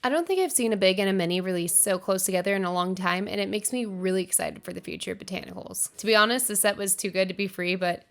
I don't think I've seen a big and a mini released so close together in a long time, and it makes me really excited for the future of botanicals. To be honest, the set was too good to be free, but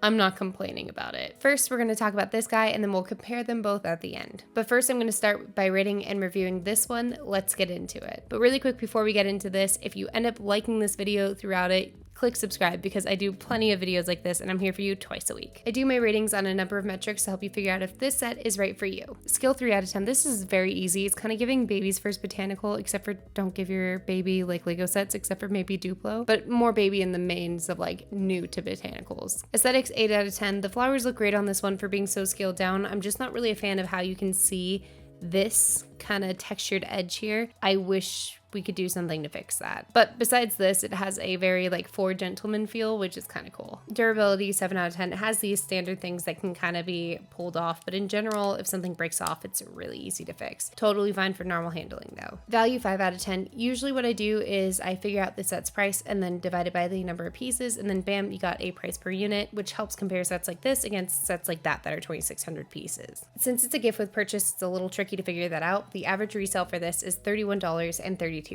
I'm not complaining about it. First, we're going to talk about this guy, and then we'll compare them both at the end. But first, I'm going to start by rating and reviewing this one. Let's get into it. But really quick before we get into this, if you end up liking this video throughout it, click subscribe because I do plenty of videos like this and I'm here for you twice a week. I do my ratings on a number of metrics to help you figure out if this set is right for you. Skill 3 out of 10. This is very easy. It's kind of giving baby's first botanical, except for don't give your baby like Lego sets, except for maybe Duplo, but more baby in the mains of like new to botanicals. Aesthetics 8 out of 10. The flowers look great on this one for being so scaled down. I'm just not really a fan of how you can see this kind of textured edge here. I wish we could do something to fix that. But besides this, it has a very like For Gentlemen feel, which is kind of cool. Durability 7 out of 10. It has these standard things that can kind of be pulled off, but in general, if something breaks off, it's really easy to fix. Totally fine for normal handling though. Value 5 out of 10. Usually what I do is I figure out the set's price and then divide it by the number of pieces, and then bam, you got a price per unit, which helps compare sets like this against sets like that are 2,600 pieces. Since it's a gift with purchase, it's a little tricky to figure that out. The average resale for this is $31.32.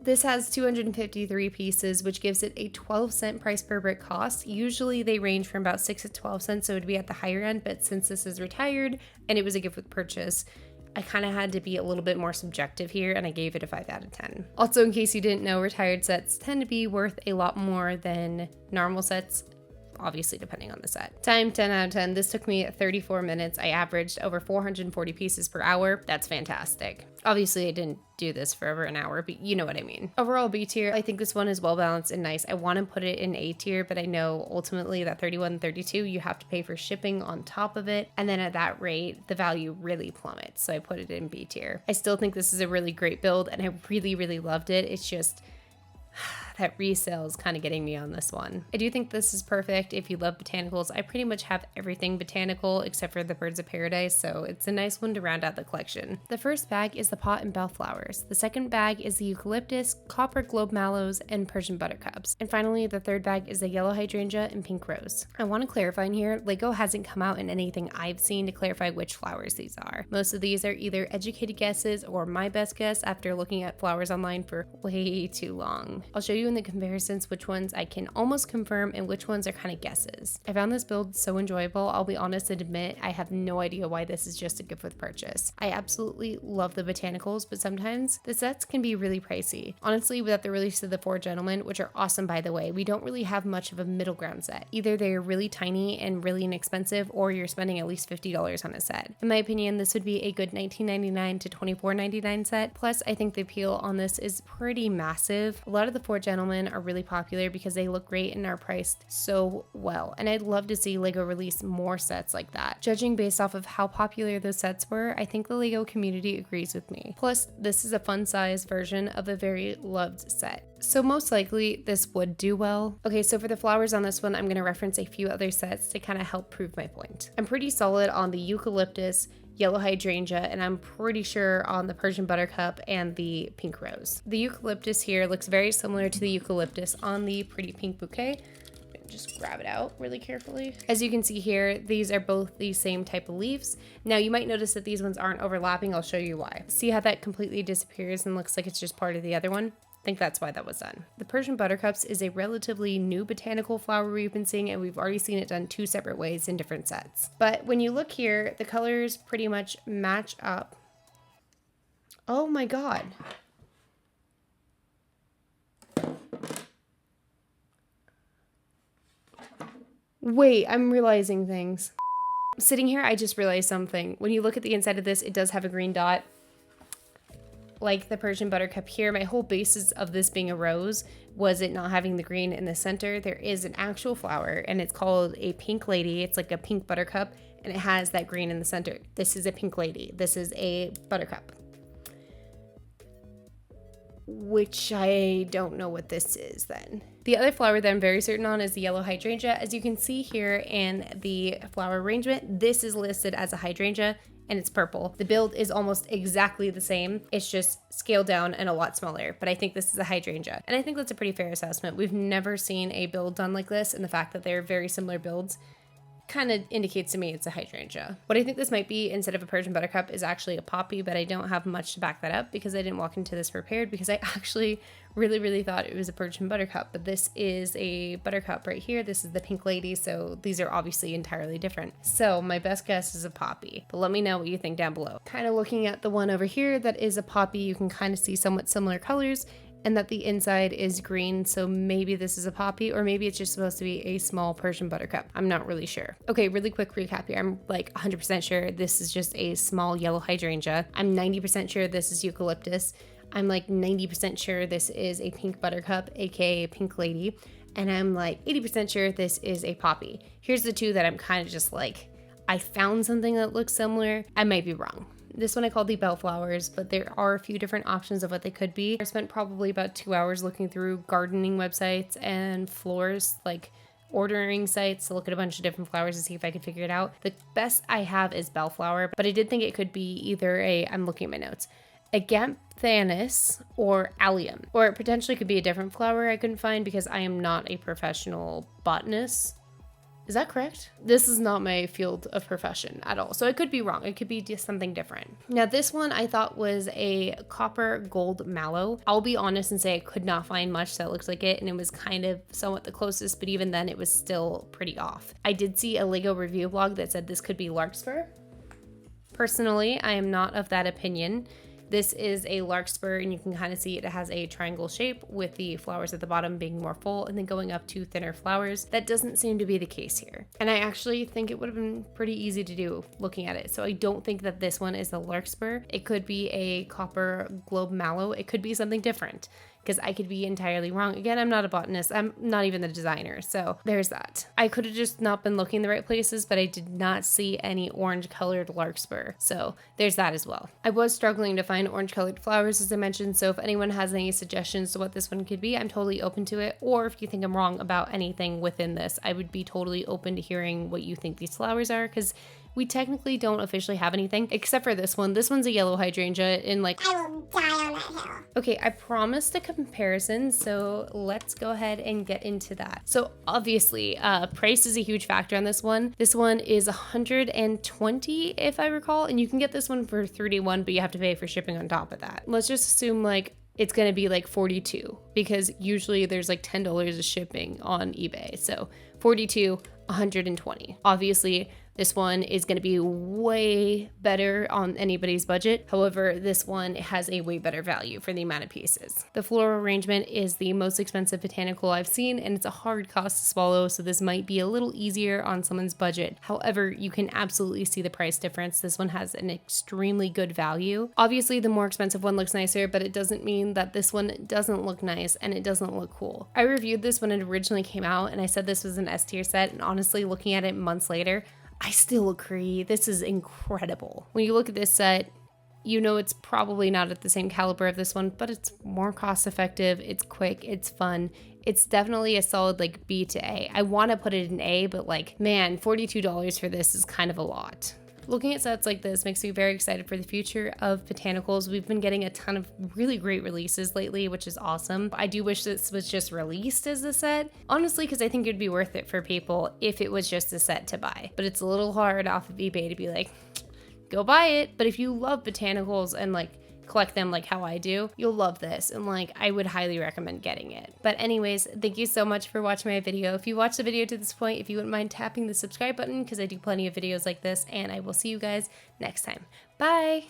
This has 253 pieces, which gives it a 12-cent price per brick cost. Usually they range from about 6 to 12 cents, so it would be at the higher end, but since this is retired and it was a gift with purchase, I kind of had to be a little bit more subjective here, and I gave it a 5 out of 10. Also, in case you didn't know, retired sets tend to be worth a lot more than normal sets, obviously depending on the set. Time 10 out of 10. This took me 34 minutes. I averaged over 440 pieces per hour. That's fantastic. Obviously I didn't do this for over an hour, but you know what I mean. Overall B tier, I think this one is well balanced and nice. I want to put it in A tier, but I know ultimately that 31 and 32, you have to pay for shipping on top of it. And then at that rate, the value really plummets. So I put it in B tier. I still think this is a really great build and I really, really loved it. It's just that resale is kind of getting me on this one. I do think this is perfect if you love botanicals. I pretty much have everything botanical except for the birds of paradise, so it's a nice one to round out the collection. The first bag is the pot and bellflowers. The second bag is the eucalyptus, copper globe mallows, and Persian buttercups. And finally, the third bag is the yellow hydrangea and pink rose. I want to clarify in here, Lego hasn't come out in anything I've seen to clarify which flowers these are. Most of these are either educated guesses or my best guess after looking at flowers online for way too long. I'll show you in the comparisons which ones I can almost confirm and which ones are kind of guesses. I found this build so enjoyable. I'll be honest and admit I have no idea why this is just a gift with purchase. I absolutely love the botanicals, but sometimes the sets can be really pricey. Honestly, without the release of the Four Gentlemen, which are awesome by the way, we don't really have much of a middle ground set. Either they're really tiny and really inexpensive, or you're spending at least $50 on a set. In my opinion, this would be a good $19.99 to $24.99 set. Plus, I think the appeal on this is pretty massive. A lot of the Four Gentlemen are really popular because they look great and are priced so well, and I'd love to see Lego release more sets like that. Judging based off of how popular those sets were, I think the Lego community agrees with me. Plus, this is a fun-sized version of a very loved set, so most likely this would do well. Okay, so for the flowers on this one, I'm going to reference a few other sets to kind of help prove my point. I'm pretty solid on the eucalyptus, yellow hydrangea, and I'm pretty sure on the Persian buttercup and the pink rose. The eucalyptus here looks very similar to the eucalyptus on the pretty pink bouquet. Just grab it out really carefully. As you can see here, these are both the same type of leaves. Now you might notice that these ones aren't overlapping. I'll show you why. See how that completely disappears and looks like it's just part of the other one? I think that's why that was done. The Persian buttercups is a relatively new botanical flower we've been seeing, and we've already seen it done 2 separate ways in different sets. But when you look here, the colors pretty much match up. Oh my god. Wait, I'm realizing things. Sitting here, I just realized something. When you look at the inside of this, it does have a green dot. Like the Persian buttercup here, my whole basis of this being a rose was it not having the green in the center. There is an actual flower and it's called a pink lady. It's like a pink buttercup and it has that green in the center. This is a pink lady. This is a buttercup, which I don't know what this is then. The other flower that I'm very certain on is the yellow hydrangea. As you can see here in the flower arrangement, this is listed as a hydrangea and it's purple. The build is almost exactly the same. It's just scaled down and a lot smaller, but I think this is a hydrangea. And I think that's a pretty fair assessment. We've never seen a build done like this, and the fact that they're very similar builds kind of indicates to me it's a hydrangea. What I think this might be instead of a Persian buttercup is actually a poppy, but I don't have much to back that up because I didn't walk into this prepared, because I actually really thought it was a Persian buttercup, but this is a buttercup right here. This is the pink lady, so these are obviously entirely different. So my best guess is a poppy, but let me know what you think down below. Kind of looking at the one over here that is a poppy, you can kind of see somewhat similar colors, and that the inside is green, so maybe this is a poppy, or maybe it's just supposed to be a small Persian buttercup. I'm not really sure. Okay, really quick recap here. I'm like 100% sure this is just a small yellow hydrangea. I'm 90% sure this is eucalyptus. I'm like 90% sure this is a pink buttercup, aka pink lady, and I'm like 80% sure this is a poppy. Here's the two that I'm kind of just like, I found something that looks similar. I might be wrong. This one I called the bellflowers, but there are a few different options of what they could be. I spent probably about 2 hours looking through gardening websites and floors, like ordering sites, to look at a bunch of different flowers to see if I could figure it out. The best I have is bellflower, but I did think it could be either I'm looking at my notes, Agamphanus or allium, or it potentially could be a different flower I couldn't find because I am not a professional botanist. Is that correct? This is not my field of profession at all, so I could be wrong. It could be just something different. Now this one I thought was a copper gold mallow. I'll be honest and say I could not find much that looks like it, and it was kind of somewhat the closest, but even then it was still pretty off. I did see a Lego review blog that said this could be larkspur. Personally, I am not of that opinion. This is a larkspur, and you can kind of see it has a triangle shape with the flowers at the bottom being more full and then going up to thinner flowers. That doesn't seem to be the case here. And I actually think it would have been pretty easy to do looking at it. So I don't think that this one is a larkspur. It could be a copper globe mallow. It could be something different, because I could be entirely wrong. Again, I'm not a botanist. I'm not even the designer. So there's that. I could have just not been looking in the right places, but I did not see any orange colored larkspur. So there's that as well. I was struggling to find orange colored flowers, as I mentioned. So if anyone has any suggestions to what this one could be, I'm totally open to it. Or if you think I'm wrong about anything within this, I would be totally open to hearing what you think these flowers are, because we technically don't officially have anything except for this one. This one's a yellow hydrangea in like, I will die on that hill. Okay, I promised a comparison, so let's go ahead and get into that. So obviously, price is a huge factor on this one. This one is 120 if I recall, and you can get this one for 31, but you have to pay for shipping on top of that. Let's just assume like it's gonna be like 42, because usually there's like $10 of shipping on eBay. So 42, 120. Obviously, this one is going to be way better on anybody's budget. However, this one has a way better value for the amount of pieces. The floral arrangement is the most expensive botanical I've seen, and it's a hard cost to swallow, so this might be a little easier on someone's budget. However, you can absolutely see the price difference. This one has an extremely good value. Obviously, the more expensive one looks nicer, but it doesn't mean that this one doesn't look nice and it doesn't look cool. I reviewed this when it originally came out, and I said this was an S tier set, and honestly, looking at it months later, I still agree. This is incredible. When you look at this set, you know it's probably not at the same caliber of this one, but it's more cost effective, it's quick, it's fun. It's definitely a solid like B to A. I want to put it in A, but like, man, $42 for this is kind of a lot. Looking at sets like this makes me very excited for the future of botanicals. We've been getting a ton of really great releases lately, which is awesome. I do wish this was just released as a set, honestly, because I think it'd be worth it for people if it was just a set to buy. But it's a little hard off of eBay to be like, go buy it. But if you love botanicals and like collect them like how I do, you'll love this, and like I would highly recommend getting it. But anyways, thank you so much for watching my video. If you watched the video to this point, if you wouldn't mind tapping the subscribe button, because I do plenty of videos like this, and I will see you guys next time. Bye!